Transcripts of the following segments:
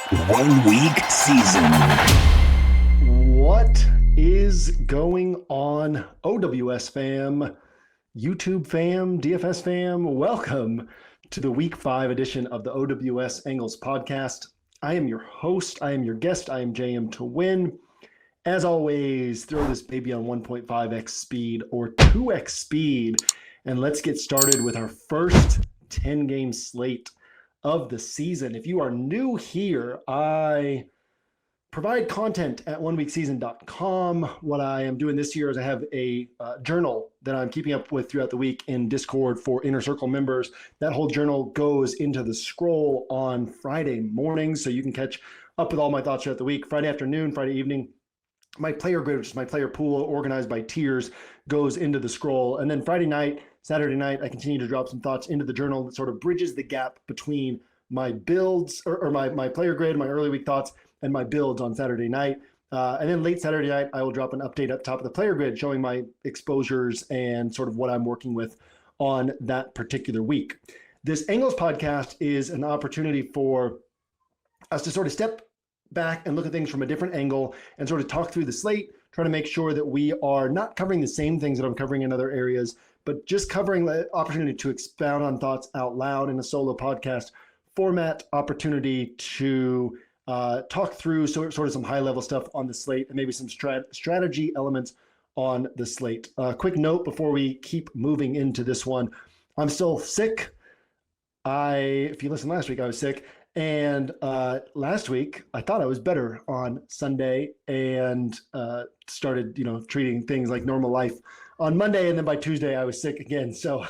1 week season. What is going on, OWS fam, YouTube fam, DFS fam? Welcome to the week 5 edition of the OWS Angles podcast. I am your host. I am your guest. I am JMToWin. As always, throw this baby on 1.5x speed or 2x speed, and let's get started with our first 10-game slate of the season. If you are new here, I provide content at oneweekseason.com. What I am doing this year is I have a journal that I'm keeping up with throughout the week in Discord for Inner Circle members. That whole journal goes into the scroll on Friday mornings, so you can catch up with all my thoughts throughout the week. Friday afternoon, Friday evening, my player grid, which is my player pool organized by tiers, goes into the scroll. And then Friday night, Saturday night, I continue to drop some thoughts into the journal that sort of bridges the gap between my builds or my player grid, my early week thoughts, and my builds on Saturday night. And then late Saturday night, I will drop an update up top of the player grid showing my exposures and sort of what I'm working with on that particular week. This Angles podcast is an opportunity for us to sort of step back and look at things from a different angle and sort of talk through the slate, try to make sure that we are not covering the same things that I'm covering in other areas, but just covering the opportunity to expound on thoughts out loud in a solo podcast format, opportunity to talk through sort of some high level stuff on the slate and maybe some strategy elements on the slate. Quick note before we keep moving into this one. I'm still sick. If you listened last week, I was sick. And last week, I thought I was better on Sunday and started, treating things like normal life on Monday. And then by Tuesday, I was sick again. So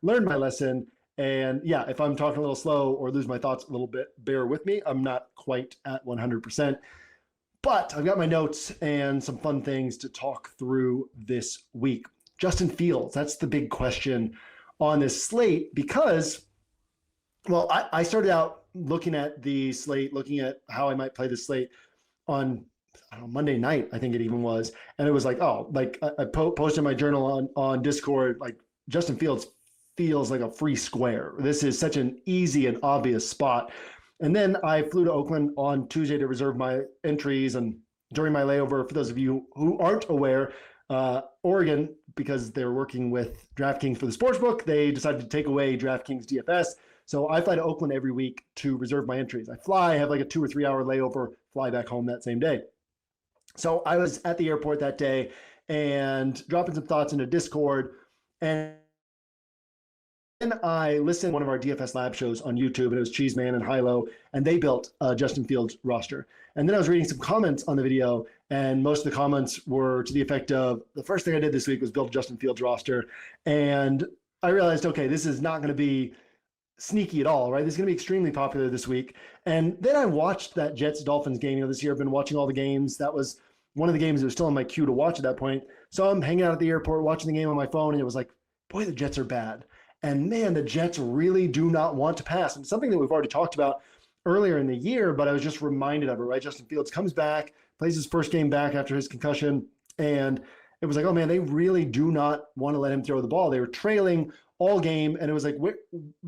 learned my lesson. And yeah, if I'm talking a little slow or lose my thoughts a little bit, bear with me. I'm not quite at 100%. But I've got my notes and some fun things to talk through this week. Justin Fields, that's the big question on this slate because, well, I started out looking at the slate, looking at how I might play the slate on Monday night, I think it even was. And it was like, I posted my journal on Discord, like Justin Fields feels like a free square. This is such an easy and obvious spot. And then I flew to Oakland on Tuesday to reserve my entries. And during my layover, for those of you who aren't aware, Oregon, because they're working with DraftKings for the sportsbook, they decided to take away DraftKings DFS. So I fly to Oakland every week to reserve my entries. I fly, have like a 2 or 3 hour layover, fly back home that same day. So I was at the airport that day and dropping some thoughts into Discord. And then I listened to one of our DFS lab shows on YouTube, and it was Cheeseman and Hilo, and they built a Justin Fields roster. And then I was reading some comments on the video, and most of the comments were to the effect of, the first thing I did this week was build a Justin Fields roster. And I realized, okay, this is not going to be sneaky at all, right? This is going to be extremely popular this week. And then I watched that Jets-Dolphins game. This year I've been watching all the games. That was one of the games that was still on my queue to watch at that point. So I'm hanging out at the airport watching the game on my phone, and it was like, boy, the Jets are bad. And man, the Jets really do not want to pass. And something that we've already talked about earlier in the year, but I was just reminded of it, right? Justin Fields comes back, plays his first game back after his concussion, and it was like, oh man, they really do not want to let him throw the ball. They were trailing all game, and it was like,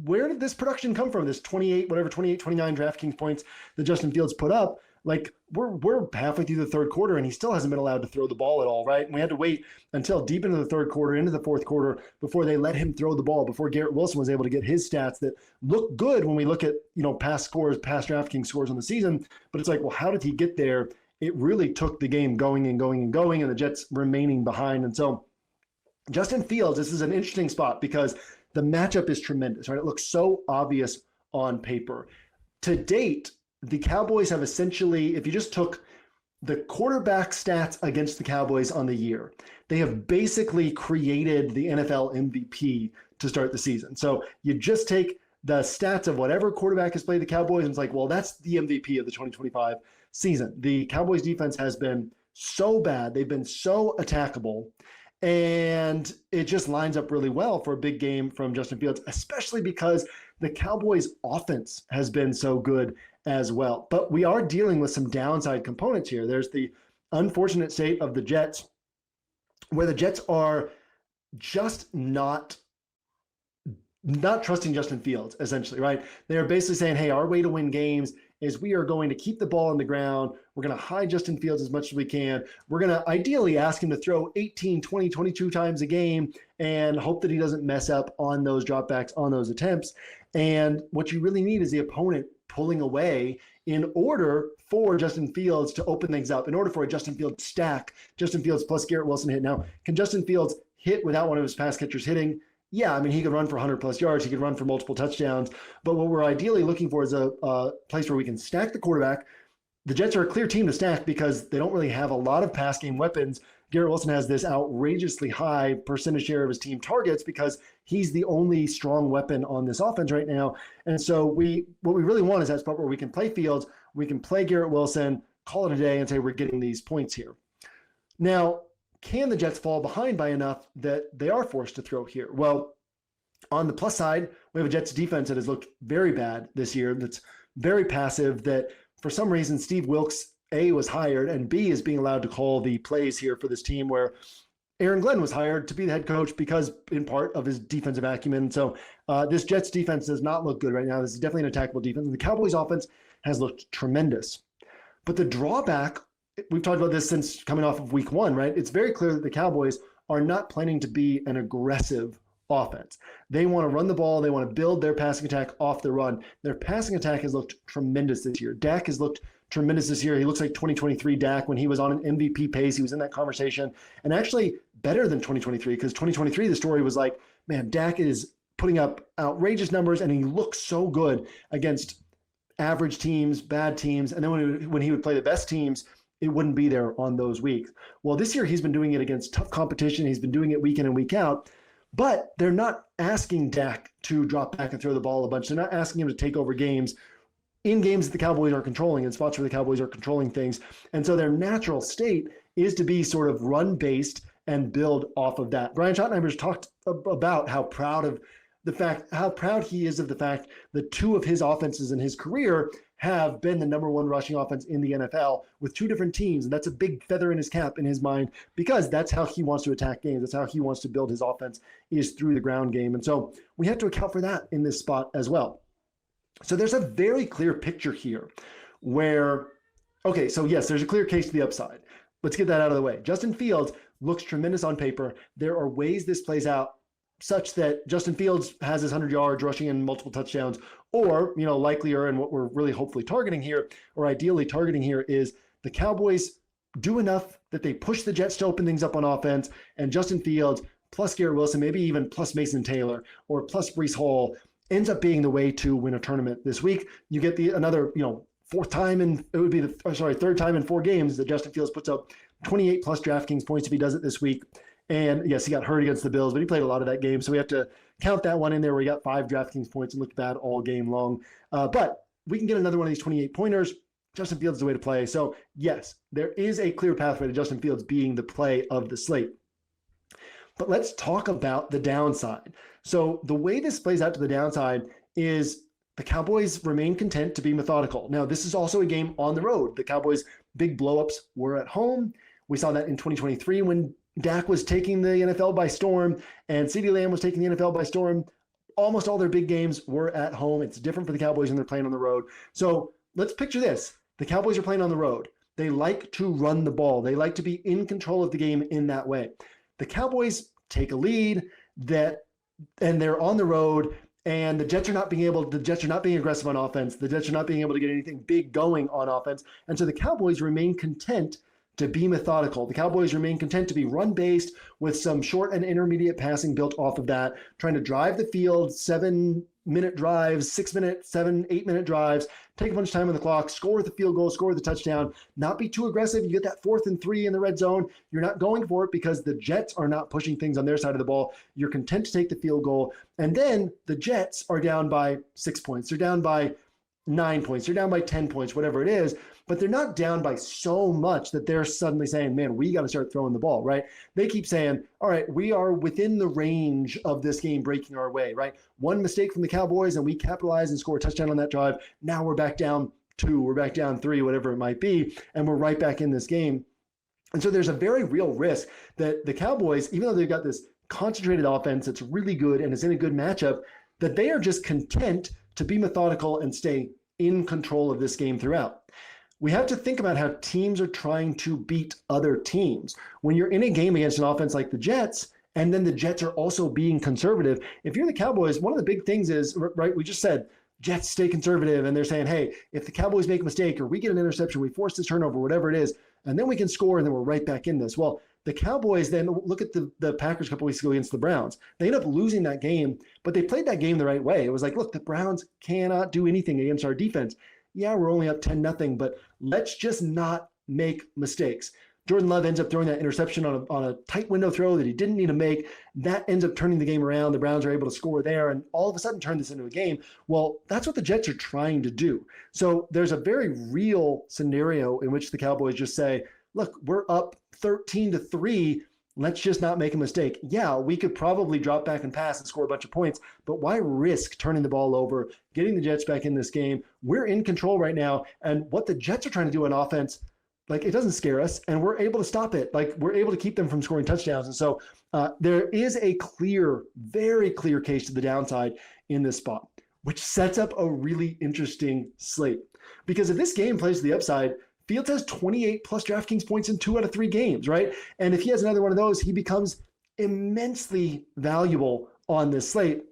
where did this production come from? This 28, 29 DraftKings points that Justin Fields put up. Like, we're halfway through the third quarter, and he still hasn't been allowed to throw the ball at all, right? And we had to wait until deep into the third quarter, into the fourth quarter, before they let him throw the ball, before Garrett Wilson was able to get his stats that look good when we look at, past scores, past DraftKings scores on the season. But it's like, well, how did he get there? It really took the game going, and the Jets remaining behind. And so Justin Fields, this is an interesting spot because the matchup is tremendous, right? It looks so obvious on paper. To date, the Cowboys have essentially, if you just took the quarterback stats against the Cowboys on the year, they have basically created the NFL MVP to start the season. So you just take the stats of whatever quarterback has played the Cowboys, and it's like, well, that's the MVP of the 2025 season. The Cowboys defense has been so bad. They've been so attackable. And it just lines up really well for a big game from Justin Fields, especially because the Cowboys offense has been so good as well. But we are dealing with some downside components here. There's the unfortunate state of the Jets, where the Jets are just not trusting Justin Fields, essentially, right? They're basically saying, hey, our way to win games is we are going to keep the ball on the ground. We're going to hide Justin Fields as much as we can. We're going to ideally ask him to throw 18, 20, 22 times a game and hope that he doesn't mess up on those dropbacks, on those attempts. And what you really need is the opponent pulling away in order for Justin Fields to open things up, in order for a Justin Fields stack, Justin Fields plus Garrett Wilson hit. Now, can Justin Fields hit without one of his pass catchers hitting? Yeah, I mean, he could run for 100 plus yards. He could run for multiple touchdowns. But what we're ideally looking for is a place where we can stack the quarterback. The Jets are a clear team to stack because they don't really have a lot of pass game weapons. Garrett Wilson has this outrageously high percentage share of his team targets because he's the only strong weapon on this offense right now. And so what we really want is that spot where we can play Fields, we can play Garrett Wilson, call it a day and say we're getting these points here. Now, can the Jets fall behind by enough that they are forced to throw here? Well, on the plus side, we have a Jets defense that has looked very bad this year, that's very passive, that for some reason Steve Wilks, A, was hired, and B, is being allowed to call the plays here for this team, where Aaron Glenn was hired to be the head coach because in part of his defensive acumen. So this Jets defense does not look good right now. This is definitely an attackable defense. And the Cowboys offense has looked tremendous. But the drawback, we've talked about this since coming off of week one, right? It's very clear that the Cowboys are not planning to be an aggressive offense. They want to run the ball. They want to build their passing attack off the run. Their passing attack has looked tremendous this year. Dak has looked tremendous this year. He looks like 2023 Dak when he was on an MVP pace. He was in that conversation, and actually better than 2023, because 2023, the story was like, man, Dak is putting up outrageous numbers and he looks so good against average teams, bad teams. And then when he would play the best teams, it wouldn't be there on those weeks. Well, this year he's been doing it against tough competition. He's been doing it week in and week out, but they're not asking Dak to drop back and throw the ball a bunch. They're not asking him to take over games in games that the Cowboys are controlling, in spots where the Cowboys are controlling things. And so their natural state is to be sort of run-based and build off of that. Brian Schottenheimer's talked about how proud he is of the fact that two of his offenses in his career have been the number one rushing offense in the NFL with two different teams. And that's a big feather in his cap in his mind, because that's how he wants to attack games. That's how he wants to build his offense, is through the ground game. And so we have to account for that in this spot as well. So there's a very clear picture here where, okay, so yes, there's a clear case to the upside. Let's get that out of the way. Justin Fields looks tremendous on paper. There are ways this plays out such that Justin Fields has his 100 yards rushing and multiple touchdowns, or, likelier, and what we're really hopefully targeting here, or ideally targeting here, is the Cowboys do enough that they push the Jets to open things up on offense, and Justin Fields plus Garrett Wilson, maybe even plus Mason Taylor or plus Breece Hall, ends up being the way to win a tournament this week. You get another, third time in 4 games that Justin Fields puts up 28 plus DraftKings points if he does it this week. And yes, he got hurt against the Bills, but he played a lot of that game. So we have to count that one in there where he got 5 DraftKings points and looked bad all game long. But we can get another one of these 28 pointers. Justin Fields is the way to play. So yes, there is a clear pathway to Justin Fields being the play of the slate. But let's talk about the downside. So the way this plays out to the downside is the Cowboys remain content to be methodical. Now, this is also a game on the road. The Cowboys' big blowups were at home. We saw that in 2023 when Dak was taking the NFL by storm and CeeDee Lamb was taking the NFL by storm. Almost all their big games were at home. It's different for the Cowboys when they're playing on the road. So let's picture this. The Cowboys are playing on the road. They like to run the ball. They like to be in control of the game in that way. The Cowboys take a lead and they're on the road, and the Jets are not being aggressive on offense. The Jets are not being able to get anything big going on offense. And so the Cowboys remain content to be methodical. The Cowboys remain content to be run-based with some short and intermediate passing built off of that, trying to drive the field, 7-minute drives, 6-minute, 7, 8-minute drives, take a bunch of time on the clock, score with the field goal, score with the touchdown, not be too aggressive. You get that 4th and 3 in the red zone. You're not going for it because the Jets are not pushing things on their side of the ball. You're content to take the field goal. And then the Jets are down by 6 points. They're down by 9 points. They're down by 10 points, whatever it is. But they're not down by so much that they're suddenly saying, man, we got to start throwing the ball, right? They keep saying, all right, we are within the range of this game breaking our way, right? One mistake from the Cowboys and we capitalize and score a touchdown on that drive. Now we're back down 2, we're back down 3, whatever it might be, and we're right back in this game. And so there's a very real risk that the Cowboys, even though they've got this concentrated offense that's really good and is in a good matchup, that they are just content to be methodical and stay in control of this game throughout. We have to think about how teams are trying to beat other teams. When you're in a game against an offense like the Jets, and then the Jets are also being conservative, if you're the Cowboys, one of the big things is, right, we just said, Jets stay conservative, and they're saying, hey, if the Cowboys make a mistake or we get an interception, we force this turnover, whatever it is, and then we can score, and then we're right back in this. Well, the Cowboys then, look at the Packers a couple weeks ago against the Browns. They ended up losing that game, but they played that game the right way. It was like, look, the Browns cannot do anything against our defense. Yeah, we're only up 10-0, but let's just not make mistakes. Jordan Love ends up throwing that interception on a tight window throw that he didn't need to make. That ends up turning the game around. The Browns are able to score there and all of a sudden turn this into a game. Well, that's what the Jets are trying to do. So there's a very real scenario in which the Cowboys just say, look, we're up 13-3. Let's just not make a mistake. Yeah, we could probably drop back and pass and score a bunch of points, but why risk turning the ball over, getting the Jets back in this game? We're in control right now. And what the Jets are trying to do on offense, like, it doesn't scare us, and we're able to stop it. Like, we're able to keep them from scoring touchdowns. And so there is a clear, very clear case to the downside in this spot, which sets up a really interesting slate. Because if this game plays to the upside, Fields has 28 plus DraftKings points in 2 out of 3 games, right? And if he has another one of those, he becomes immensely valuable on this slate.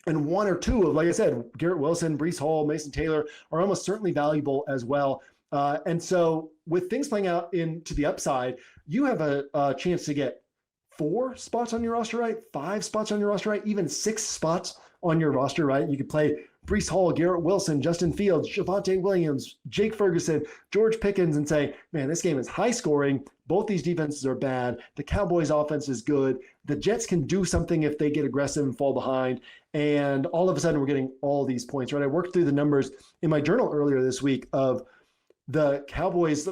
And 1 or 2 of, like I said, Garrett Wilson, Breece Hall, Mason Taylor are almost certainly valuable as well. And so with things playing out into the upside, you have a chance to get 4 spots on your roster, right? 5 spots on your roster, right? Even 6 spots on your roster, right? You could play Breece Hall, Garrett Wilson, Justin Fields, Javonte Williams, Jake Ferguson, George Pickens, and say, man, this game is high scoring. Both these defenses are bad. The Cowboys offense is good. The Jets can do something if they get aggressive and fall behind. And all of a sudden we're getting all these points, right? I worked through the numbers in my journal earlier this week of the Cowboys,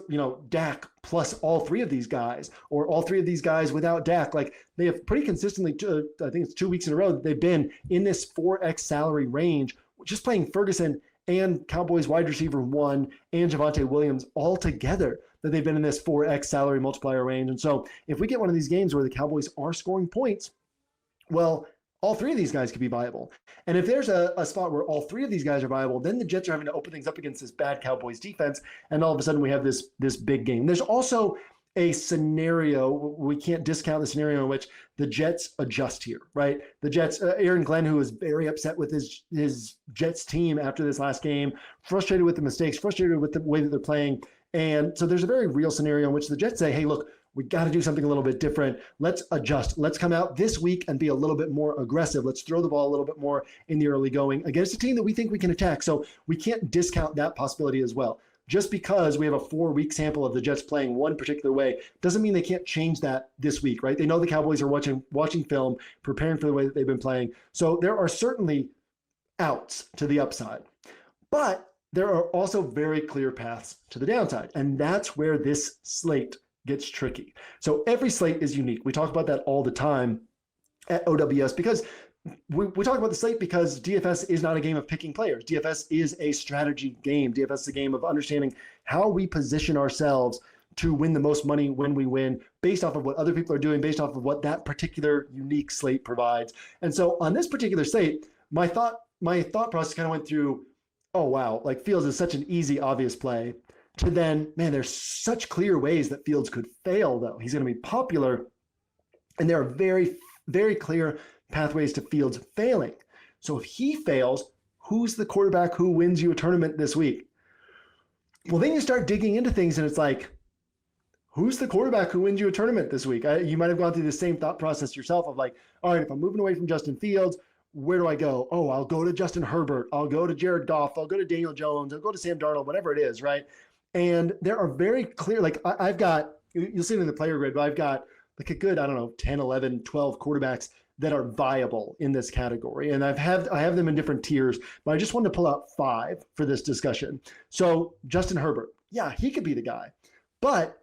Dak plus all 3 of these guys, or all 3 of these guys without Dak. Like, they have pretty consistently, I think it's 2 weeks in a row, they've been in this 4X salary range, just playing Ferguson and Cowboys wide receiver 1 and Javonte Williams all together, that they've been in this 4X salary multiplier range. And so if we get one of these games where the Cowboys are scoring points, well, all 3 of these guys could be viable. And if there's a spot where all 3 of these guys are viable, then the Jets are having to open things up against this bad Cowboys defense. And all of a sudden we have this big game. There's also a scenario, we can't discount the scenario in which the Jets adjust here, right? The Jets, Aaron Glenn, who was very upset with his Jets team after this last game, frustrated with the mistakes, frustrated with the way that they're playing. And so there's a very real scenario in which the Jets say, hey, look, we got to do something a little bit different. Let's adjust. Let's come out this week and be a little bit more aggressive. Let's throw the ball a little bit more in the early going against a team that we think we can attack. So we can't discount that possibility as well. Just because we have a 4-week sample of the Jets playing one particular way doesn't mean they can't change that this week, right? They know the Cowboys are watching film, preparing for the way that they've been playing. So there are certainly outs to the upside. But there are also very clear paths to the downside. And that's where this slate gets tricky. So every slate is unique. We talk about that all the time at OWS because we talk about the slate because DFS is not a game of picking players. DFS is a strategy game. DFS is a game of understanding how we position ourselves to win the most money when we win, based off of what other people are doing, based off of what that particular unique slate provides. And so on this particular slate, my thought process kind of went through, oh wow, like Fields is such an easy, obvious play, to then, man, there's such clear ways that Fields could fail though. He's going to be popular, and there are very, very clear pathways to Fields failing. So if he fails, who's the quarterback who wins you a tournament this week? Well, then you start digging into things and it's like, who's the quarterback who wins you a tournament this week? You might have gone through the same thought process yourself of like, all right, if I'm moving away from Justin Fields, where do I go? Oh, I'll go to Justin Herbert. I'll go to Jared Goff. I'll go to Daniel Jones. I'll go to Sam Darnold, whatever it is, right? And there are very clear, like I've got, you'll see it in the player grid, but I've got like a good, 10, 11, 12 quarterbacks that are viable in this category. And I have them in different tiers, but I just wanted to pull out 5 for this discussion. So Justin Herbert, yeah, he could be the guy, but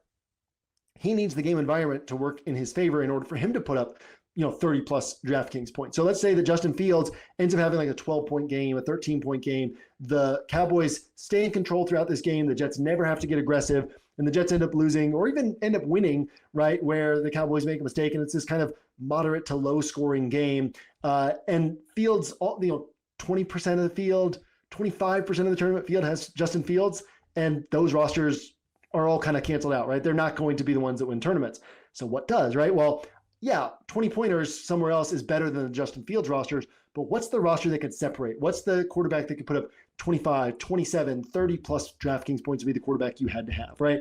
he needs the game environment to work in his favor in order for him to put up 30 plus DraftKings points. So let's say that Justin Fields ends up having like a 12-point game, a 13-point game. The Cowboys stay in control throughout this game. The Jets never have to get aggressive, and the Jets end up losing or even end up winning, right, where the Cowboys make a mistake, and it's this kind of moderate to low-scoring game. And Fields, 20% of the field, 25% of the tournament field has Justin Fields, and those rosters are all kind of canceled out, right? They're not going to be the ones that win tournaments. So what does, right? Well, yeah, 20 pointers somewhere else is better than the Justin Fields rosters, but what's the roster that could separate? What's the quarterback that could put up 25, 27, 30 plus DraftKings points to be the quarterback you had to have, right?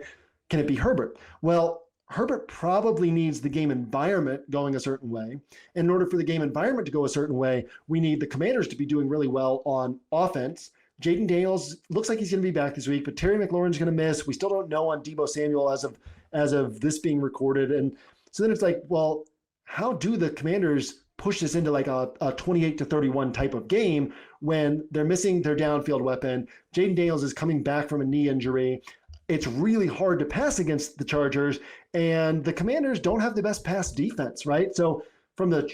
Can it be Herbert? Well, Herbert probably needs the game environment going a certain way. And in order for the game environment to go a certain way, we need the Commanders to be doing really well on offense. Jaden Daniels looks like he's going to be back this week, but Terry McLaurin's going to miss. We still don't know on Deebo Samuel as of this being recorded. And so then it's like, well, how do the Commanders push this into like a 28-31 type of game when they're missing their downfield weapon? Jaden Daniels is coming back from a knee injury. It's really hard to pass against the Chargers, and the Commanders don't have the best pass defense, right? So from the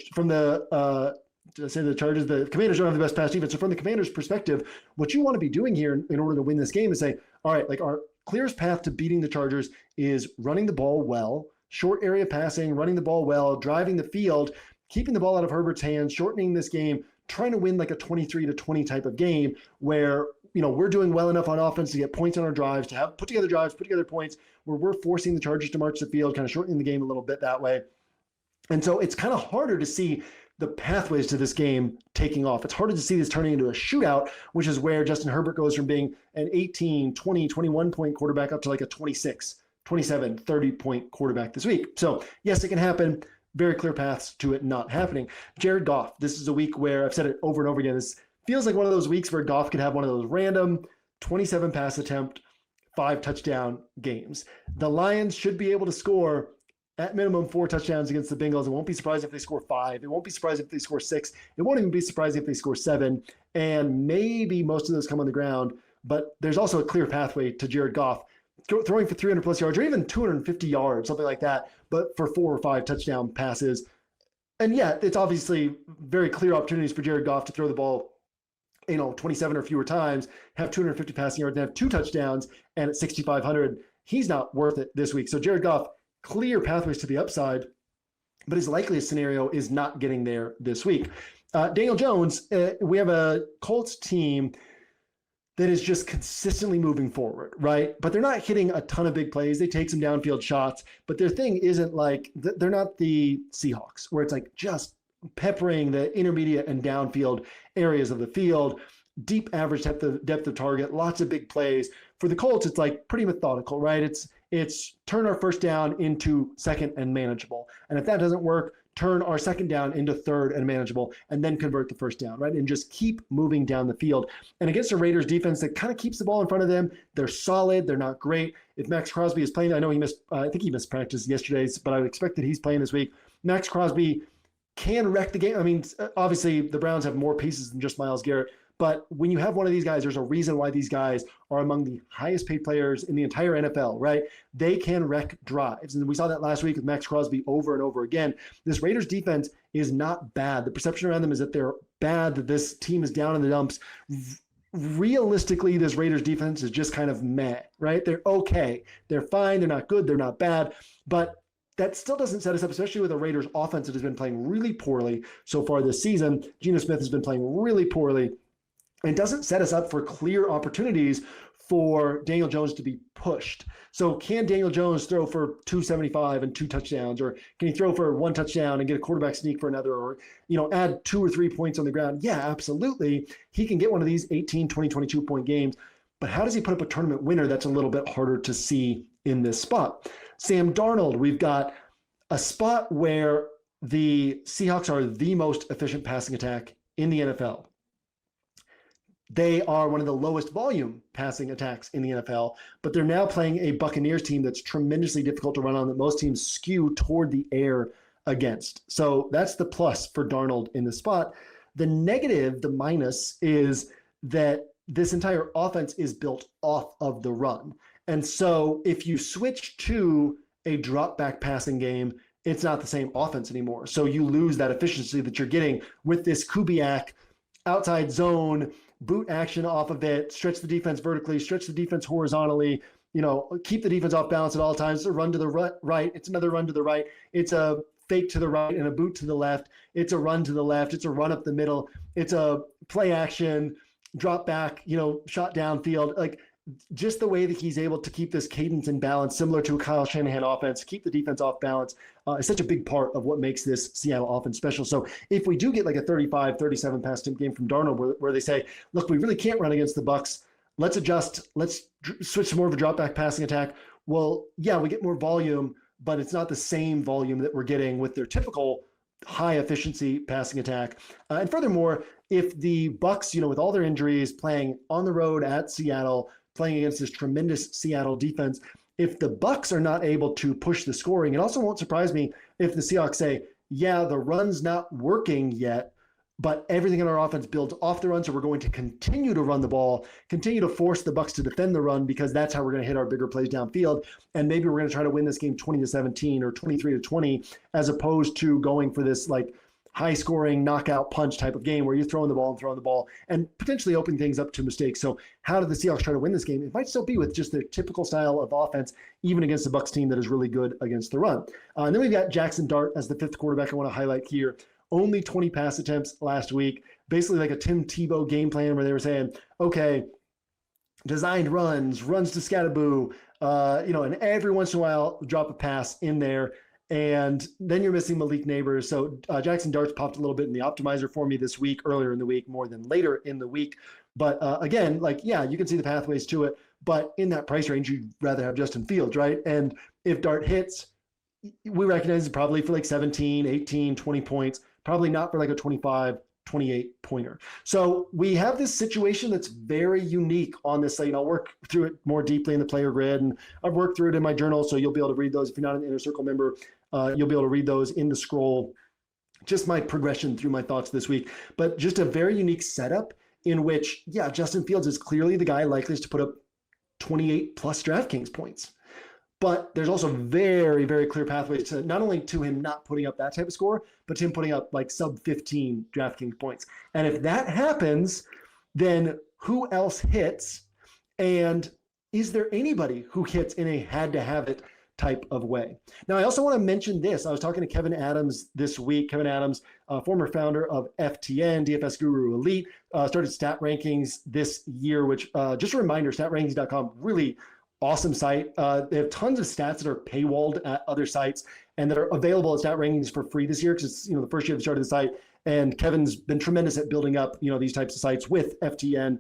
Chargers, the Commanders don't have the best pass defense. So from the Commanders' perspective, what you want to be doing here in order to win this game is say, all right, like our clearest path to beating the Chargers is running the ball well, short area passing, running the ball well, driving the field, keeping the ball out of Herbert's hands, shortening this game, trying to win like a 23-20 type of game where, you know, we're doing well enough on offense to get points on our drives, to have put together drives, put together points, where we're forcing the Chargers to march the field, kind of shortening the game a little bit that way. And so it's kind of harder to see the pathways to this game taking off. It's harder to see this turning into a shootout, which is where Justin Herbert goes from being an 18, 20, 21 point quarterback up to like a 26, 27, 30 point quarterback this week. So yes, it can happen. Very clear paths to it not happening. Jared Goff, this is a week where I've said it over and over again. This feels like one of those weeks where Goff could have one of those random 27 pass attempt, 5 touchdown games. The Lions should be able to score at minimum 4 touchdowns against the Bengals. It won't be surprised if they score 5. It won't be surprised if they score 6. It won't even be surprising if they score 7. And maybe most of those come on the ground. But there's also a clear pathway to Jared Goff throwing for 300 plus yards or even 250 yards, something like that, but for 4 or 5 touchdown passes. And yeah, it's obviously very clear opportunities for Jared Goff to throw the ball, 27 or fewer times, have 250 passing yards, and have 2 touchdowns, and at 6,500, he's not worth it this week. So Jared Goff, clear pathways to the upside, but his likeliest scenario is not getting there this week. Daniel Jones, we have a Colts team that is just consistently moving forward, right? But they're not hitting a ton of big plays. They take some downfield shots, but their thing isn't like, they're not the Seahawks, where it's like just peppering the intermediate and downfield areas of the field, deep average depth of target, lots of big plays. For the Colts, it's like pretty methodical, right? It's turn our first down into second and manageable. And if that doesn't work, turn our second down into third and manageable, and then convert the first down, right? And just keep moving down the field. And against a Raiders defense that kind of keeps the ball in front of them, they're solid, they're not great. If Max Crosby is playing, I know I think he missed practice yesterday, but I would expect that he's playing this week. Max Crosby can wreck the game. I mean, obviously the Browns have more pieces than just Myles Garrett, but when you have one of these guys, there's a reason why these guys are among the highest paid players in the entire NFL, right? They can wreck drives. And we saw that last week with Max Crosby over and over again. This Raiders defense is not bad. The perception around them is that they're bad, that this team is down in the dumps. Realistically, this Raiders defense is just kind of meh, right? They're okay. They're fine. They're not good. They're not bad. But that still doesn't set us up, especially with a Raiders offense that has been playing really poorly so far this season. Geno Smith has been playing really poorly. And doesn't set us up for clear opportunities for Daniel Jones to be pushed. So can Daniel Jones throw for 275 and 2 touchdowns, or can he throw for 1 touchdown and get a quarterback sneak for another, or add 2 or 3 points on the ground? Yeah, absolutely. He can get one of these 18, 20, 22 point games. But how does he put up a tournament winner? That's a little bit harder to see in this spot. Sam Darnold, we've got a spot where the Seahawks are the most efficient passing attack in the NFL. They are one of the lowest volume passing attacks in the NFL, but they're now playing a Buccaneers team that's tremendously difficult to run on, that most teams skew toward the air against. So that's the plus for Darnold in the spot. The negative, the minus, is that this entire offense is built off of the run. And so if you switch to a drop back passing game, it's not the same offense anymore. So you lose that efficiency that you're getting with this Kubiak outside zone, boot action off of it, stretch the defense vertically, stretch the defense horizontally, keep the defense off balance at all times. It's a run to the right. It's another run to the right. It's a fake to the right and a boot to the left. It's a run to the left. It's a run up the middle. It's a play action, drop back, shot downfield, like just the way that he's able to keep this cadence in balance, similar to a Kyle Shanahan offense, keep the defense off balance, is such a big part of what makes this Seattle offense special. So if we do get like a 35-37 pass attempt game from Darnold where they say, look, we really can't run against the Bucs, let's adjust, let's switch to more of a drop back passing attack. Well, yeah, we get more volume, but it's not the same volume that we're getting with their typical high efficiency passing attack. And furthermore, if the Bucs, with all their injuries, playing on the road at Seattle, playing against this tremendous Seattle defense, if the Bucs are not able to push the scoring, it also won't surprise me if the Seahawks say, yeah, the run's not working yet, but everything in our offense builds off the run, so we're going to continue to run the ball, continue to force the Bucs to defend the run, because that's how we're going to hit our bigger plays downfield. And maybe we're going to try to win this game 20-17 or 23-20, as opposed to going for this like high-scoring knockout punch type of game where you're throwing the ball and potentially opening things up to mistakes. So how did the Seahawks try to win this game? It might still be with just their typical style of offense, even against the Bucs team that is really good against the run. And then we've got Jackson Dart as the fifth quarterback I want to highlight here. Only 20 pass attempts last week, basically like a Tim Tebow game plan where they were saying, okay, designed runs to Scatterboo, and every once in a while drop a pass in there. And then you're missing Malik Neighbors. So Jackson Dart's popped a little bit in the optimizer for me this week, earlier in the week, more than later in the week. But again, you can see the pathways to it. But in that price range, you'd rather have Justin Fields, right? And if Dart hits, we recognize it's probably for like 17, 18, 20 points, probably not for like a 25, 28 pointer. So we have this situation that's very unique on this slate. I'll work through it more deeply in the player grid, and I've worked through it in my journal, so you'll be able to read those. If you're not an Inner Circle member, you'll be able to read those in the scroll, just my progression through my thoughts this week. But just a very unique setup in which, Justin Fields is clearly the guy likeliest to put up 28 plus DraftKings points. But there's also very, very clear pathways to not only to him not putting up that type of score, but to him putting up like sub 15 DraftKings points. And if that happens, then who else hits? And is there anybody who hits in a had to have it type of way? Now, I also want to mention this. I was talking to Kevin Adams this week. Kevin Adams, former founder of FTN, DFS Guru Elite, started Stat Rankings this year, which just a reminder, statrankings.com, really awesome site. They have tons of stats that are paywalled at other sites and that are available at Stat Rankings for free this year, because it's the first year they started the site. And Kevin's been tremendous at building up these types of sites with FTN,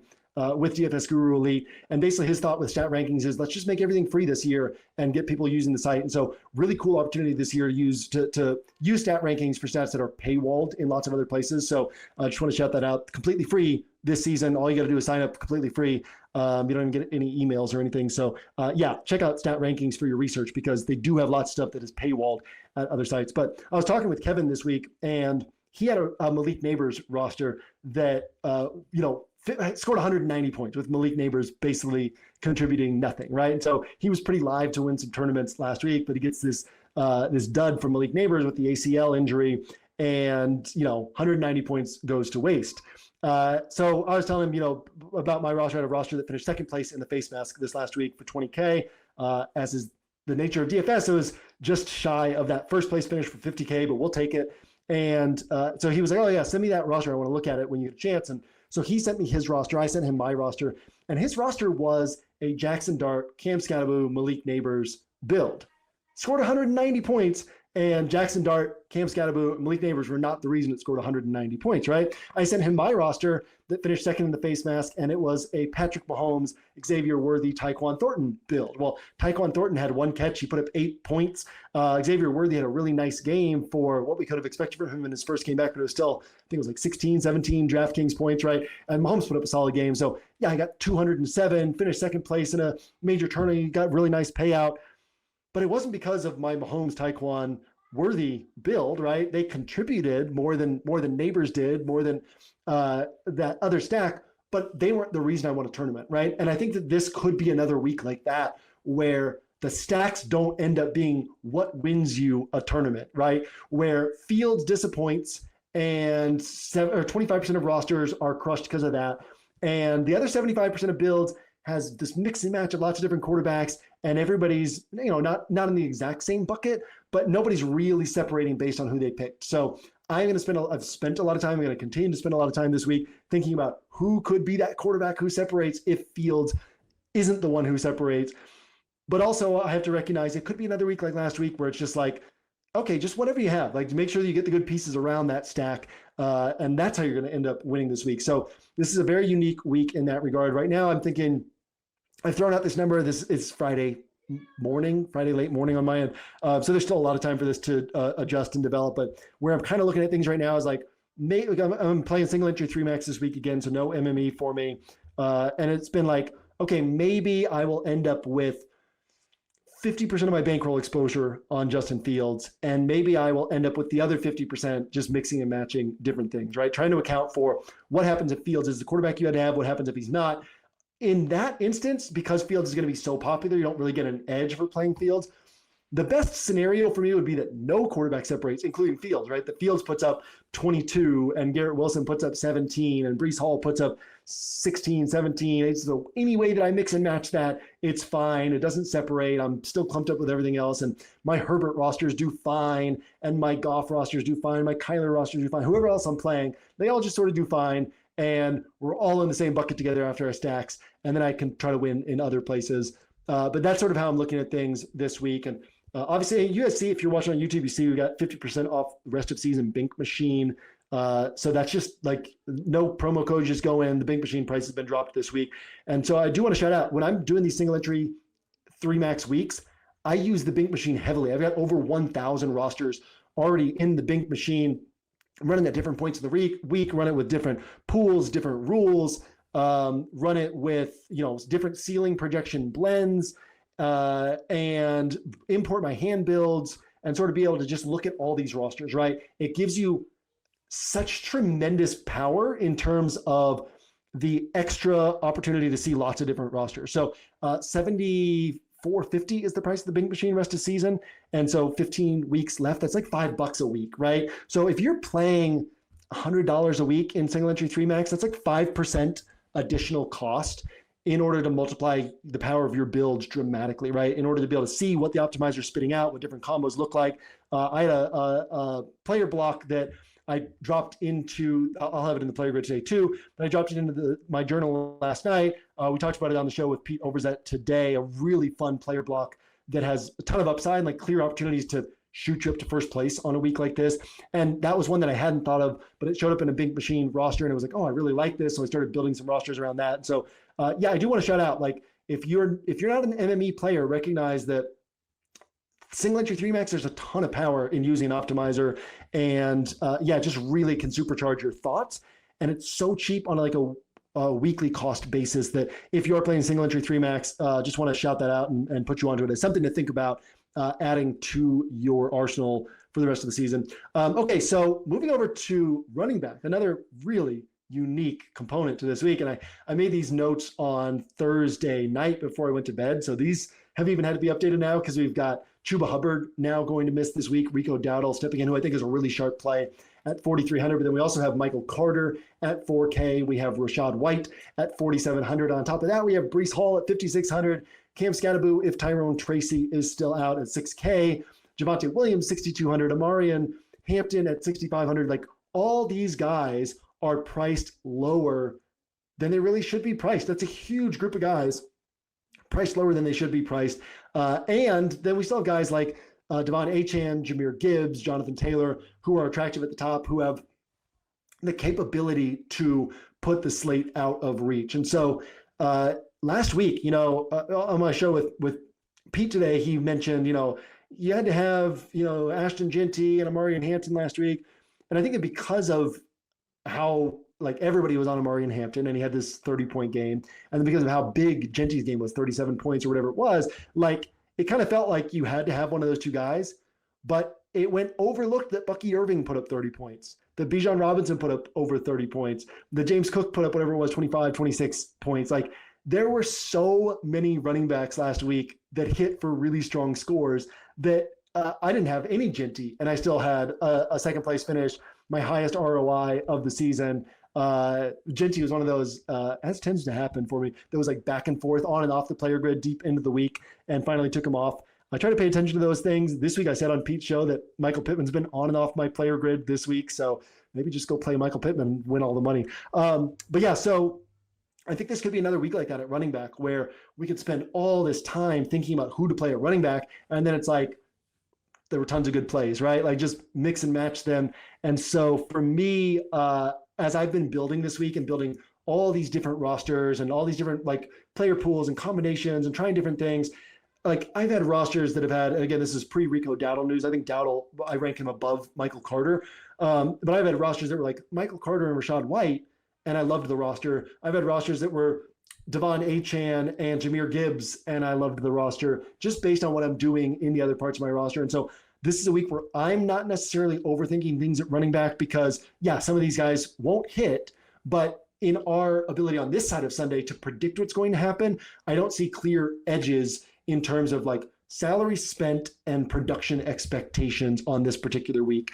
with DFS Guru Elite. And basically his thought with Stat Rankings is, let's just make everything free this year and get people using the site. And so really cool opportunity this year to use Stat Rankings for stats that are paywalled in lots of other places. So I just want to shout that out. Completely free this season. All you got to do is sign up completely free. You don't even get any emails or anything. So check out Stat Rankings for your research, because they do have lots of stuff that is paywalled at other sites. But I was talking with Kevin this week, and he had a Malik Neighbors roster that, scored 190 points with Malik Neighbors basically contributing nothing, right? And so he was pretty live to win some tournaments last week, but he gets this dud from Malik Neighbors with the ACL injury, and 190 points goes to waste. So I was telling him, about my roster. I had a roster that finished second place in the face mask this last week for 20K. As is the nature of DFS, it was just shy of that first place finish for 50K, but we'll take it. And so he was like, oh yeah, send me that roster. I want to look at it when you get a chance. And so he sent me his roster. I sent him my roster. And his roster was a Jackson Dart, Cam Scatterboo, Malik Neighbors build. Scored 190 points. And Jackson Dart, Cam Scatterboo, and Malik Neighbors were not the reason it scored 190 points, right? I sent him my roster that finished second in the face mask, and it was a Patrick Mahomes, Xavier Worthy, Tyquan Thornton build. Well, Tyquan Thornton had one catch. He put up 8 points. Xavier Worthy had a really nice game for what we could have expected from him in his first game back, but it was still, I think it was like 16, 17 DraftKings points, right? And Mahomes put up a solid game. So, I got 207, finished second place in a major tournament, got really nice payout. But it wasn't because of my Mahomes, Tyquan, Worthy build, right? They contributed more than Neighbors did, more than that other stack, but they weren't the reason I won a tournament, right? And I think that this could be another week like that, where the stacks don't end up being what wins you a tournament, right? Where Fields disappoints and 25% of rosters are crushed because of that. And the other 75% of builds has this mix and match of lots of different quarterbacks, and everybody's, not in the exact same bucket, but nobody's really separating based on who they picked. So I've spent a lot of time, I'm going to continue to spend a lot of time this week thinking about who could be that quarterback who separates if Fields isn't the one who separates. But also I have to recognize it could be another week like last week where it's just like, okay, just whatever you have, like make sure that you get the good pieces around that stack. And that's how you're going to end up winning this week. So this is a very unique week in that regard. Right now, I'm thinking I've thrown out this number. This is Friday late morning on my end. So there's still a lot of time for this to adjust and develop. But where I'm kind of looking at things right now is like, I'm playing single entry 3-max this week again, so no MME for me. And it's been like, okay, maybe I will end up with 50% of my bankroll exposure on Justin Fields, and maybe I will end up with the other 50% just mixing and matching different things, right? Trying to account for what happens if Fields is the quarterback you had to have, what happens if he's not. In that instance, because Fields is going to be so popular, you don't really get an edge for playing Fields. The best scenario for me would be that no quarterback separates, including Fields, right? That Fields puts up 22 and Garrett Wilson puts up 17 and Breece Hall puts up 16, 17. So any way that I mix and match that, it's fine. It doesn't separate. I'm still clumped up with everything else. And my Herbert rosters do fine. And my Goff rosters do fine. My Kyler rosters do fine. Whoever else I'm playing, they all just sort of do fine. And we're all in the same bucket together after our stacks. And then I can try to win in other places. But that's sort of how I'm looking at things this week. And obviously, at USC, if you're watching on YouTube, you see we got 50% off the rest of season Bink Machine. So that's just like no promo code, just go in. The Bink Machine price has been dropped this week. And so I do want to shout out, when I'm doing these single entry 3-max weeks, I use the Bink Machine heavily. I've got over 1,000 rosters already in the Bink Machine. I'm running at different points of the week, run it with different pools, different rules, run it with, different ceiling projection blends, and import my hand builds and sort of be able to just look at all these rosters, right? It gives you such tremendous power in terms of the extra opportunity to see lots of different rosters. So $74.50 is the price of the Bink Machine rest of season. And so 15 weeks left, that's like $5 a week, right? So if you're playing $100 a week in single entry 3-max, that's like 5% additional cost in order to multiply the power of your builds dramatically, right? In order to be able to see what the optimizer is spitting out, what different combos look like. I had a player block that I dropped into, I'll have it in the player grid today too, but I dropped it into my journal last night. We talked about it on the show with Pete Overzet today, a really fun player block that has a ton of upside and like clear opportunities to shoot you up to first place on a week like this. And that was one that I hadn't thought of, but it showed up in a Bink Machine roster and it was like, oh, I really like this. So I started building some rosters around that. And so I do want to shout out, like, if you're not an MME player, recognize that single entry 3-max, there's a ton of power in using an optimizer, and just really can supercharge your thoughts. And it's so cheap on like a weekly cost basis that if you're playing single entry 3-max, just want to shout that out and put you onto it as something to think about adding to your arsenal for the rest of the season. Okay, so moving over to running back, another really unique component to this week. And I made these notes on Thursday night before I went to bed. So these have even had to be updated now because we've got Chuba Hubbard now going to miss this week, Rico Dowdle stepping in, who I think is a really sharp play at 4,300. But then we also have Michael Carter at 4K. We have Rashad White at 4,700. On top of that, we have Breece Hall at 5,600. Cam Scatteraboo, if Tyrone Tracy is still out, at 6K. Javonte Williams, 6,200. Amarian Hampton at 6,500. Like, all these guys are priced lower than they really should be priced. That's a huge group of guys priced lower than they should be priced. And then we still have guys like Devon Achane, Jahmyr Gibbs, Jonathan Taylor, who are attractive at the top, who have the capability to put the slate out of reach. And so last week, on my show with Pete today, he mentioned, you had to have, Ashton Genty and Amarian Hampton last week. And I think that because of how like everybody was on Amarian Hampton and he had this 30-point game, and then because of how big Genty's game was, 37 points or whatever it was, like it kind of felt like you had to have one of those two guys, but it went overlooked that Bucky Irving put up 30 points, that Bijan Robinson put up over 30 points, that James Cook put up whatever it was, 25, 26 points. Like, there were so many running backs last week that hit for really strong scores that I didn't have any Genty, and I still had a second place finish, my highest ROI of the season. Genty was one of those, as tends to happen for me, that was like back and forth on and off the player grid deep into the week, and finally took him off. I try to pay attention to those things. This week I said on Pete's show that Michael Pittman's been on and off my player grid this week. So maybe just go play Michael Pittman and win all the money. But yeah, so I think this could be another week like that at running back where we could spend all this time thinking about who to play at running back. And then it's like, there were tons of good plays, right? Like just mix and match them. And so for me, as I've been building this week and building all these different rosters and all these different like player pools and combinations and trying different things, like I've had rosters that have had, and again, this is pre-Rico Dowdle news. I think Dowdle, I rank him above Michael Carter. But I've had rosters that were like Michael Carter and Rachaad White, and I loved the roster. I've had rosters that were Devon Achane and Jahmyr Gibbs, and I loved the roster just based on what I'm doing in the other parts of my roster. And so this is a week where I'm not necessarily overthinking things at running back because, yeah, some of these guys won't hit, but in our ability on this side of Sunday to predict what's going to happen, I don't see clear edges in terms of like salary spent and production expectations on this particular week.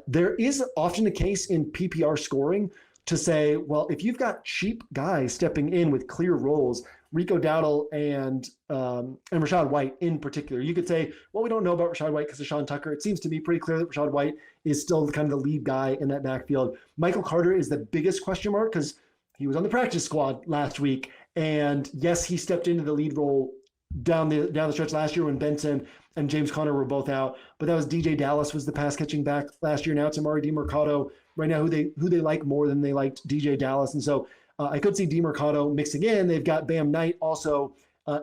There is often a case in PPR scoring to say, well, if you've got cheap guys stepping in with clear roles, Rico Dowdle and Rachaad White in particular, you could say, well, we don't know about Rachaad White because of Sean Tucker. It seems to me pretty clear that Rachaad White is still kind of the lead guy in that backfield. Michael Carter is the biggest question mark because he was on the practice squad last week. And yes, he stepped into the lead role down the stretch last year when Benson and James Conner were both out, but that was DJ Dallas was the pass catching back last year. Now it's Amari DiMercado right now, who they like more than they liked DJ Dallas. And so I could see DiMercado mixing in. They've got Bam Knight also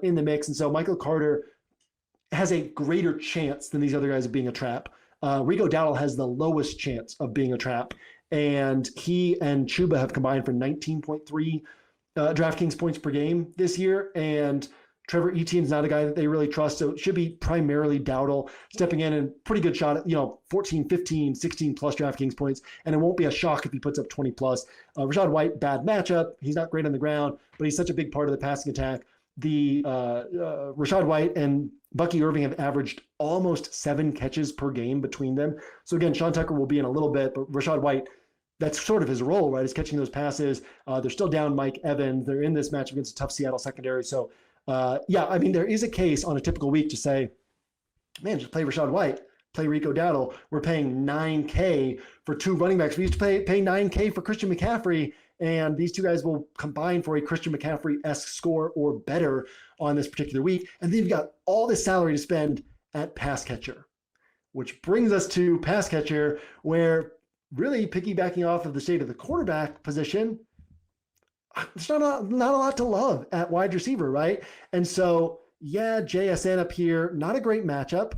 in the mix. And so Michael Carter has a greater chance than these other guys of being a trap. Rico Dowdle has the lowest chance of being a trap. And he and Chuba have combined for 19.3 DraftKings points per game this year. And Trevor Etienne's not a guy that they really trust, so it should be primarily Dowdle stepping in and pretty good shot at, 14, 15, 16 plus DraftKings points, and it won't be a shock if he puts up 20 plus. Rachaad White, bad matchup. He's not great on the ground, but he's such a big part of the passing attack. The Rachaad White and Bucky Irving have averaged almost 7 catches per game between them. So again, Sean Tucker will be in a little bit, but Rachaad White, that's sort of his role, right? Is catching those passes. They're still down Mike Evans. They're in this match against a tough Seattle secondary. So there is a case on a typical week to say, man, just play Rachaad White, play Rico Dowdle. We're paying $9K for 2 running backs. We used to pay $9K for Christian McCaffrey, and these 2 guys will combine for a Christian McCaffrey-esque score or better on this particular week. And then you've got all this salary to spend at pass catcher, which brings us to pass catcher, where really piggybacking off of the state of the quarterback position, there's not a lot to love at wide receiver, right? And so, yeah, JSN up here, not a great matchup.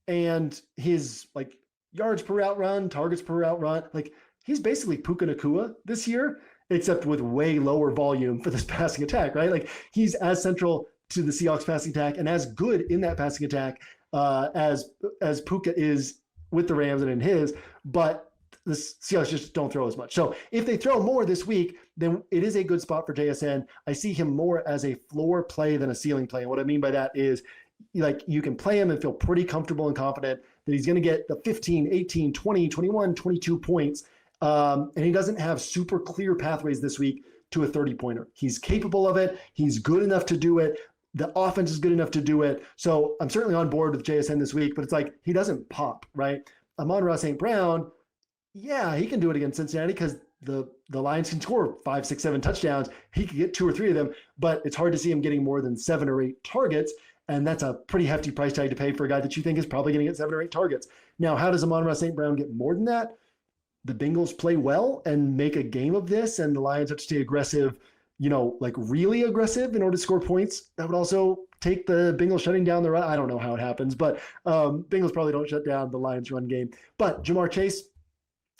And his like yards per route run, targets per route run, like he's basically Puka Nacua this year, except with way lower volume for this passing attack, right? Like he's as central to the Seahawks passing attack and as good in that passing attack as Puka is with the Rams and in his, but the Seahawks just don't throw as much. So if they throw more this week, then it is a good spot for JSN. I see him more as a floor play than a ceiling play. And what I mean by that is like you can play him and feel pretty comfortable and confident that he's going to get the 15, 18, 20, 21, 22 points. And he doesn't have super clear pathways this week to a 30-pointer. He's capable of it. He's good enough to do it. The offense is good enough to do it. So I'm certainly on board with JSN this week, but it's like he doesn't pop, right? Amon-Ra St. Brown, yeah, he can do it against Cincinnati because the Lions can score 5, 6, 7 touchdowns. He could get 2 or 3 of them, but it's hard to see him getting more than 7 or 8 targets. And that's a pretty hefty price tag to pay for a guy that you think is probably going to get 7 or 8 targets. Now, how does Amon-Ra St. Brown get more than that? The Bengals play well and make a game of this, and the Lions have to stay aggressive, like really aggressive in order to score points. That would also take the Bengals shutting down the run. I don't know how it happens, but Bengals probably don't shut down the Lions run game. But Jamar Chase,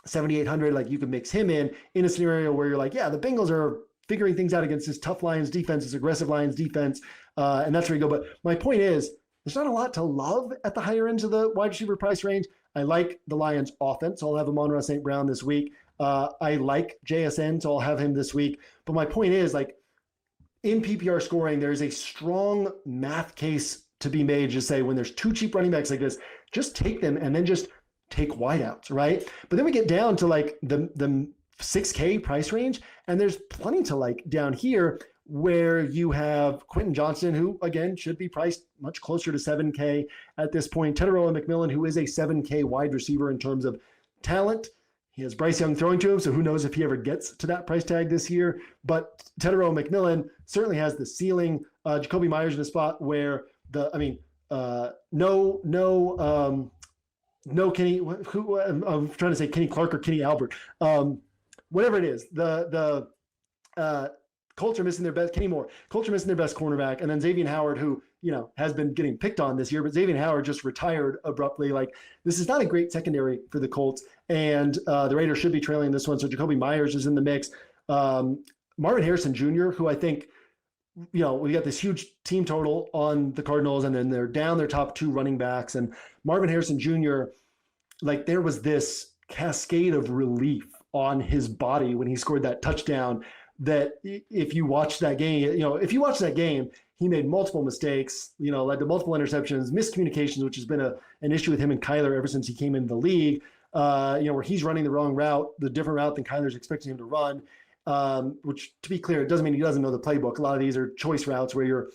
7,800, like you can mix him in a scenario where you're like, yeah, the Bengals are figuring things out against this tough Lions defense, this aggressive Lions defense, and that's where you go. But my point is, there's not a lot to love at the higher ends of the wide receiver price range. I like the Lions offense, so I'll have Amon-Ra St. Brown this week. I like JSN, so I'll have him this week. But my point is, like, in PPR scoring, there's a strong math case to be made to say when there's 2 cheap running backs like this, just take them and then just take wideouts, right? But then we get down to like the 6K price range, and there's plenty to like down here where you have Quentin Johnston, who, again, should be priced much closer to 7K at this point. Teteroa McMillan, who is a 7K wide receiver in terms of talent. He has Bryce Young throwing to him, so who knows if he ever gets to that price tag this year. But Teteroa McMillan certainly has the ceiling. Jacoby Myers in a spot where no Kenny, who I'm trying to say Kenny Clark or Kenny Albert. Whatever it is, the Colts are missing their best, Kenny Moore. Colts are missing their best cornerback, and then Xavier Howard, who has been getting picked on this year, but Xavier Howard just retired abruptly. Like, this is not a great secondary for the Colts, and the Raiders should be trailing this one. So Jacoby Myers is in the mix. Marvin Harrison Jr., who I think, we got this huge team total on the Cardinals, and then they're down their top 2 running backs, and Marvin Harrison Jr., like, there was this cascade of relief on his body when he scored that touchdown. That if you watch that game, he made multiple mistakes, led to multiple interceptions, miscommunications, which has been an issue with him and Kyler ever since he came into the league, where he's running the wrong route, the different route than Kyler's expecting him to run, which, to be clear, it doesn't mean he doesn't know the playbook. A lot of these are choice routes where you're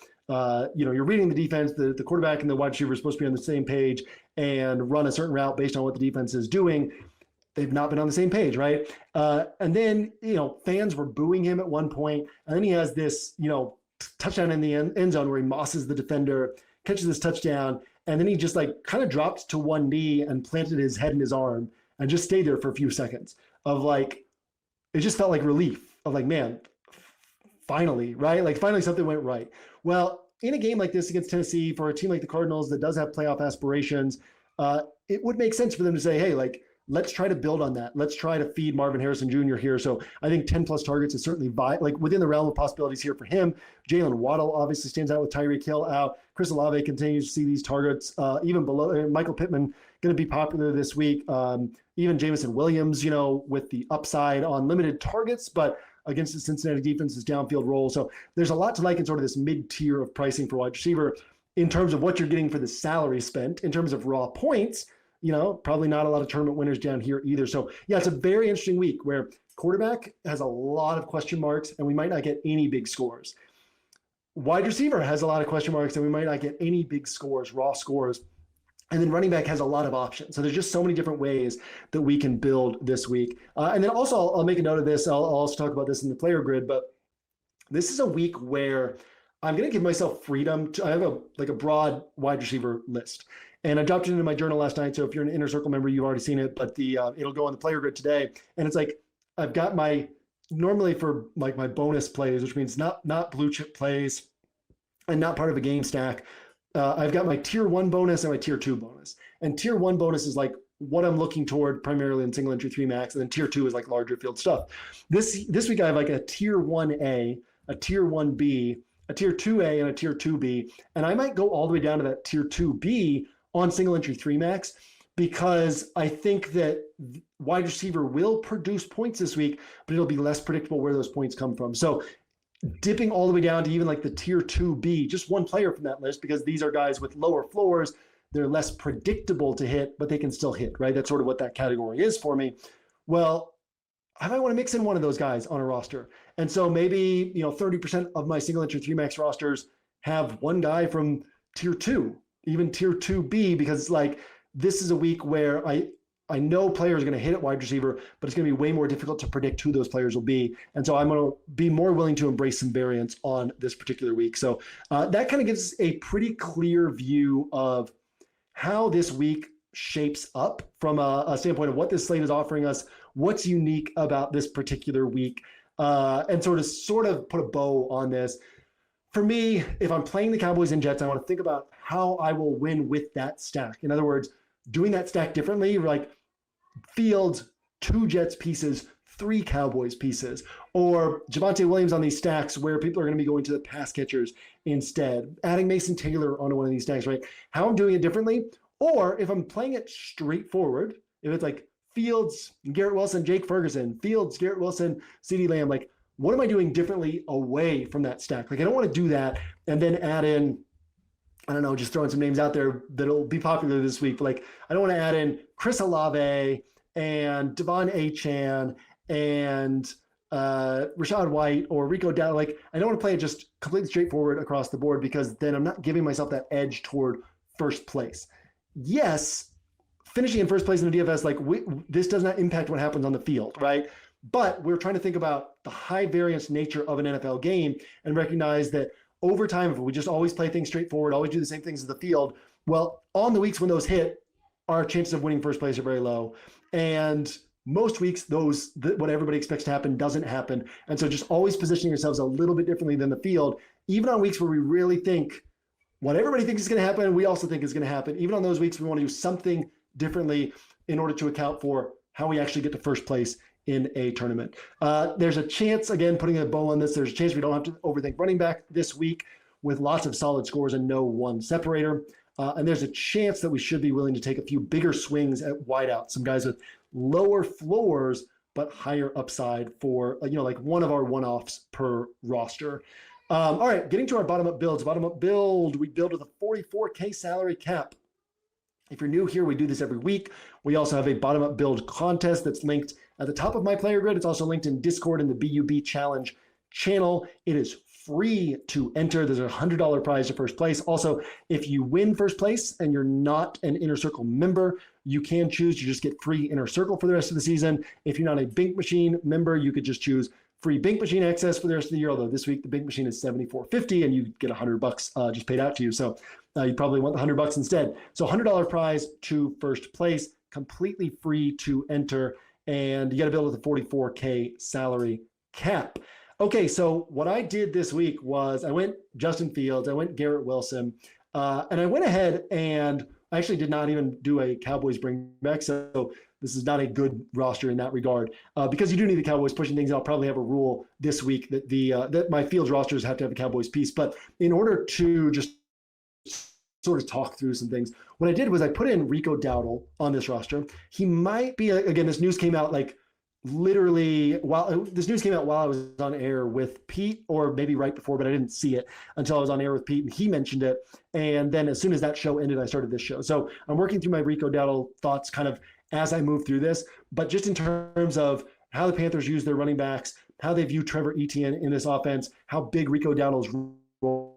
reading the defense, the quarterback and the wide receiver are supposed to be on the same page and run a certain route based on what the defense is doing. They've not been on the same page, right? And then, fans were booing him at one point, and then he has this, touchdown in the end zone where he mosses the defender, catches this touchdown, and then he just kind of dropped to one knee and planted his head in his arm and just stayed there for a few seconds of it just felt like relief of man, finally, right? Finally something went right. Well, in a game like this against Tennessee, for a team like the Cardinals that does have playoff aspirations, it would make sense for them to say, hey, let's try to build on that. Let's try to feed Marvin Harrison Jr. here. So I think 10 plus targets is certainly within the realm of possibilities here for him. Jalen Waddle obviously stands out with Tyreek Hill out. Chris Olave continues to see these targets even below. Michael Pittman going to be popular this week. Even Jamison Williams, with the upside on limited targets, but against the Cincinnati defense's downfield role. So there's a lot to like in sort of this mid-tier of pricing for wide receiver in terms of what you're getting for the salary spent. In terms of raw points, probably not a lot of tournament winners down here either. So yeah, it's a very interesting week where quarterback has a lot of question marks and we might not get any big scores. Wide receiver has a lot of question marks and we might not get any big scores, raw scores. And then running back has a lot of options. So there's just so many different ways that we can build this week. And then also I'll make a note of this. I'll also talk about this in the player grid, but this is a week where I'm going to give myself freedom. I have a broad wide receiver list. And I dropped it into my journal last night. So if you're an Inner Circle member, you've already seen it, but it'll go on the player grid today. And it's I've got normally for my bonus plays, which means not blue chip plays and not part of a game stack. I've got my tier 1 bonus and my tier 2 bonus. And tier 1 bonus is what I'm looking toward primarily in single entry 3 max. And then tier 2 is larger field stuff. This week I have a tier 1A, a tier 1B, a tier 2A, and a tier 2B. And I might go all the way down to that tier 2B on single entry 3 max, because I think that wide receiver will produce points this week, but it'll be less predictable where those points come from. So dipping all the way down to even the tier 2B, just one player from that list, because these are guys with lower floors. They're less predictable to hit, but they can still hit, right? That's sort of what that category is for me. Well, I might want to mix in one of those guys on a roster. And so maybe, 30% of my single entry 3 max rosters have one guy from tier 2, even tier 2B, because this is a week where I know players are going to hit at wide receiver, but it's going to be way more difficult to predict who those players will be. And so I'm going to be more willing to embrace some variance on this particular week. So that kind of gives us a pretty clear view of how this week shapes up from a standpoint of what this slate is offering us, what's unique about this particular week, and sort of put a bow on this. For me, if I'm playing the Cowboys and Jets, I want to think about how I will win with that stack. In other words, doing that stack differently, Fields, 2 Jets pieces, 3 Cowboys pieces, or Javonte Williams on these stacks where people are going to be going to the pass catchers instead, adding Mason Taylor onto one of these stacks, right? How I'm doing it differently, or if I'm playing it straightforward, if it's Fields, Garrett Wilson, Jake Ferguson, Fields, Garrett Wilson, CeeDee Lamb, what am I doing differently away from that stack? I don't want to do that and then add in, I don't know, just throwing some names out there that'll be popular this week. But I don't want to add in Chris Olave and Devon Achane and Rashad White or Rico Dowdle. Like, I don't want to play it just completely straightforward across the board because then I'm not giving myself that edge toward first place. Yes, finishing in first place in the DFS, like this does not impact what happens on the field, right? But we're trying to think about the high variance nature of an NFL game and recognize that over time, if we just always play things straightforward, always do the same things as the field, well, on the weeks when those hit, our chances of winning first place are very low. And most weeks, what everybody expects to happen doesn't happen. And so just always positioning yourselves a little bit differently than the field, even on weeks where we really think what everybody thinks is going to happen, we also think is going to happen. Even on those weeks, we want to do something differently in order to account for how we actually get to first place in a tournament. There's a chance, again, putting a bow on this, there's a chance we don't have to overthink running back this week with lots of solid scores and no one separator. And there's a chance that we should be willing to take a few bigger swings at wideout, some guys with lower floors but higher upside for, like one of our one-offs per roster. All right, getting to our bottom-up builds. Bottom-up build, we build with a 44K salary cap. If you're new here, we do this every week. We also have a bottom-up build contest that's linked at the top of my player grid. It's also linked in Discord in the BUB Challenge channel. It is free to enter. There's a $100 prize to first place. Also, if you win first place and you're not an Inner Circle member, you can choose to just get free Inner Circle for the rest of the season. If you're not a Bink Machine member, you could just choose free Bink Machine access for the rest of the year, although this week the Bink Machine is $74.50 and you get $100 just paid out to you. So you probably want the $100 instead. So $100 prize to first place, completely free to enter, and you got to build with a 44K salary cap. Okay, so what I did this week was I went Justin Fields, I went Garrett Wilson, and I went ahead and I actually did not even do a Cowboys bring back, so this is not a good roster in that regard. Because you do need the Cowboys pushing things, I'll probably have a rule this week that that my Fields rosters have to have a Cowboys piece. But in order to just sort of talk through some things, what I did was I put in Rico Dowdle on this roster. He might be, again, this news came out like literally while I was on air with Pete, or maybe right before, but I didn't see it until I was on air with Pete and he mentioned it. And then as soon as that show ended, I started this show. So I'm working through my Rico Dowdle thoughts kind of as I move through this, but just in terms of how the Panthers use their running backs, how they view Trevor Etienne in this offense, how big Rico Dowdle's role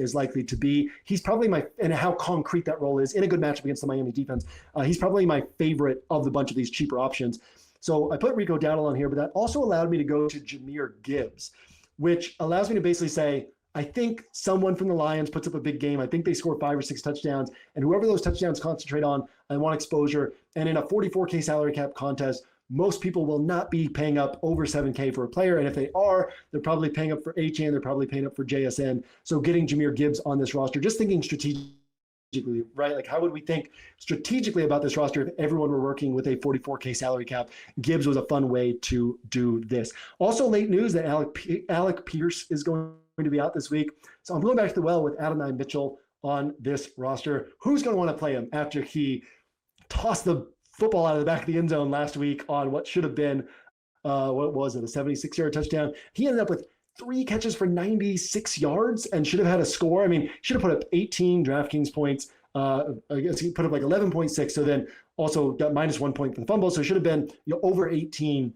is likely to be. He's probably and how concrete that role is in a good matchup against the Miami defense. He's probably my favorite of the bunch of these cheaper options. So I put Rico Dowdle on here, but that also allowed me to go to Jahmyr Gibbs, which allows me to basically say, I think someone from the Lions puts up a big game. I think they score 5 or 6 touchdowns, and whoever those touchdowns concentrate on, I want exposure. And in a 44K salary cap contest, most people will not be paying up over 7K for a player. And if they are, they're probably paying up for HN, they're probably paying up for JSN. So getting Jahmyr Gibbs on this roster, just thinking strategically, right? Like, how would we think strategically about this roster if everyone were working with a 44K salary cap? Gibbs was a fun way to do this. Also, late news that Alec Pierce is going to be out this week. So I'm going back to the well with Adonai Mitchell on this roster. Who's going to want to play him after he tossed the football out of the back of the end zone last week on what should have been, what was it, a 76-yard touchdown? He ended up with 3 catches for 96 yards and should have had a score. I mean, should have put up 18 DraftKings points. I guess he put up like 11.6. So then also got minus 1 point for the fumble. So it should have been over 18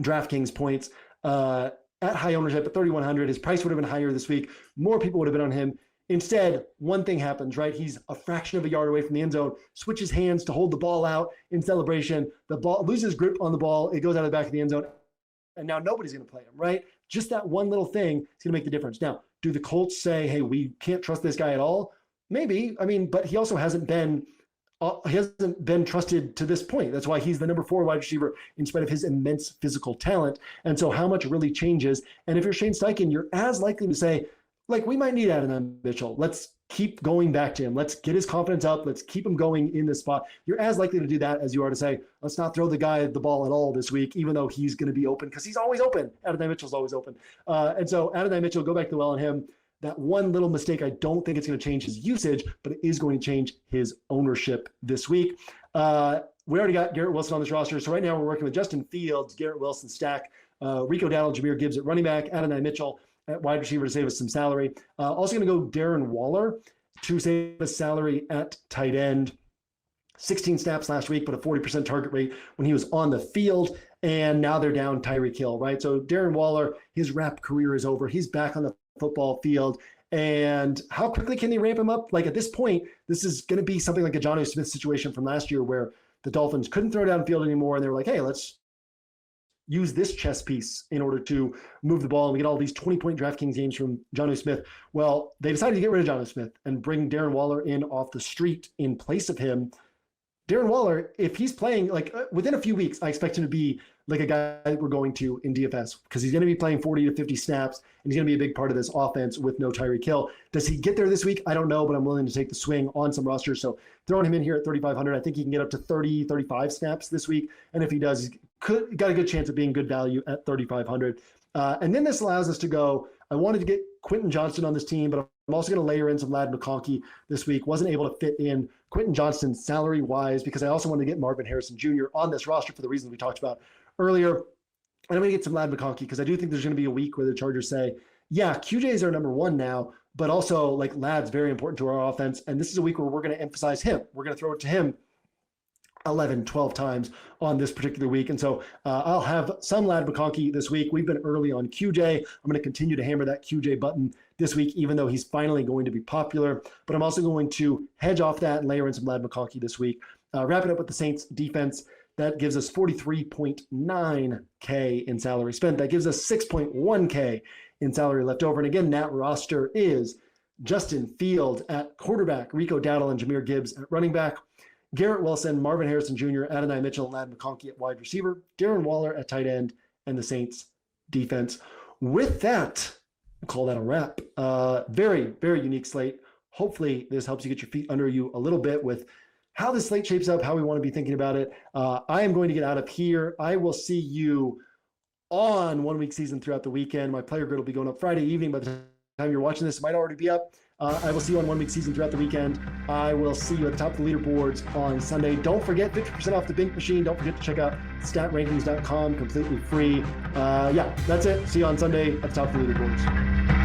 DraftKings points at high ownership at 3,100. His price would have been higher this week. More people would have been on him. Instead, one thing happens, right? He's a fraction of a yard away from the end zone, switches hands to hold the ball out in celebration. The ball loses grip on the ball. It goes out of the back of the end zone. And now nobody's going to play him, right? Just that one little thing is going to make the difference. Now, do the Colts say, hey, we can't trust this guy at all? Maybe. I mean, but he also hasn't been trusted to this point. That's why he's the number 4 wide receiver in spite of his immense physical talent. And so how much really changes? And if you're Shane Steichen, you're as likely to say, like, we might need Adonai Mitchell. Let's keep going back to him. Let's get his confidence up. Let's keep him going in this spot. You're as likely to do that as you are to say, let's not throw the guy the ball at all this week, even though he's going to be open, because he's always open. Adonai Mitchell's always open. And so Adonai Mitchell, go back to the well on him. That one little mistake, I don't think it's going to change his usage, but it is going to change his ownership this week. We already got Garrett Wilson on this roster. So right now we're working with Justin Fields, Garrett Wilson stack, Rico Dowdle, Jahmyr Gibbs at running back, Adonai Mitchell at wide receiver to save us some salary. Also going to go Darren Waller to save us salary at tight end. 16 snaps last week, but a 40% target rate when he was on the field. and now they're down Tyreek Hill, right? So Darren Waller, his rap career is over. He's back on the football field. And how quickly can they ramp him up? Like at this point, this is going to be something like a Jonnu Smith situation from last year where the Dolphins couldn't throw downfield anymore. And they were like, hey, let's use this chess piece in order to move the ball and we get all these 20-point DraftKings games from Jonnu Smith. Well, they decided to get rid of Jonnu Smith and bring Darren Waller in off the street in place of him. Darren Waller, if he's playing, like within a few weeks, I expect him to be like a guy that we're going to in DFS because he's going to be playing 40 to 50 snaps and he's going to be a big part of this offense with no Tyreek Hill. Does he get there this week? I don't know, but I'm willing to take the swing on some rosters. So throwing him in here at 3,500, I think he can get up to 30, 35 snaps this week. And if he does, he's got a good chance of being good value at 3,500. And then this allows us to go, I wanted to get Quentin Johnston on this team, but I'm also going to layer in some Ladd McConkey this week. Wasn't able to fit in Quentin Johnston salary-wise because I also wanted to get Marvin Harrison Jr. on this roster for the reasons we talked about earlier. And I'm going to get some Ladd McConkey because I do think there's going to be a week where the Chargers say, yeah, QJ is our number one now, but also like Ladd's very important to our offense. And this is a week where we're going to emphasize him. We're going to throw it to him 11, 12 times on this particular week. And so I'll have some Ladd McConkey this week. We've been early on QJ. I'm going to continue to hammer that QJ button this week, even though he's finally going to be popular. But I'm also going to hedge off that and layer in some Ladd McConkey this week. Wrap it up with the Saints defense. That gives us 43.9K in salary spent. That gives us 6.1K in salary left over. And again, that roster is Justin Fields at quarterback, Rico Dowdle and Jahmyr Gibbs at running back, Garrett Wilson, Marvin Harrison Jr., Adonai Mitchell, and Ladd McConkey at wide receiver, Darren Waller at tight end, and the Saints defense. With that, we'll call that a wrap. Very, very unique slate. Hopefully this helps you get your feet under you a little bit with how the slate shapes up, how we want to be thinking about it. I am going to get out of here. I will see you on 1 week season throughout the weekend. My player grid will be going up Friday evening. By the time you're watching this, it might already be up. I will see you on 1 week season throughout the weekend. I will see you at the top of the leaderboards on Sunday. Don't forget 50% off the Bink machine. Don't forget to check out statrankings.com, completely free. Yeah, that's it. See you on Sunday at the top of the leaderboards.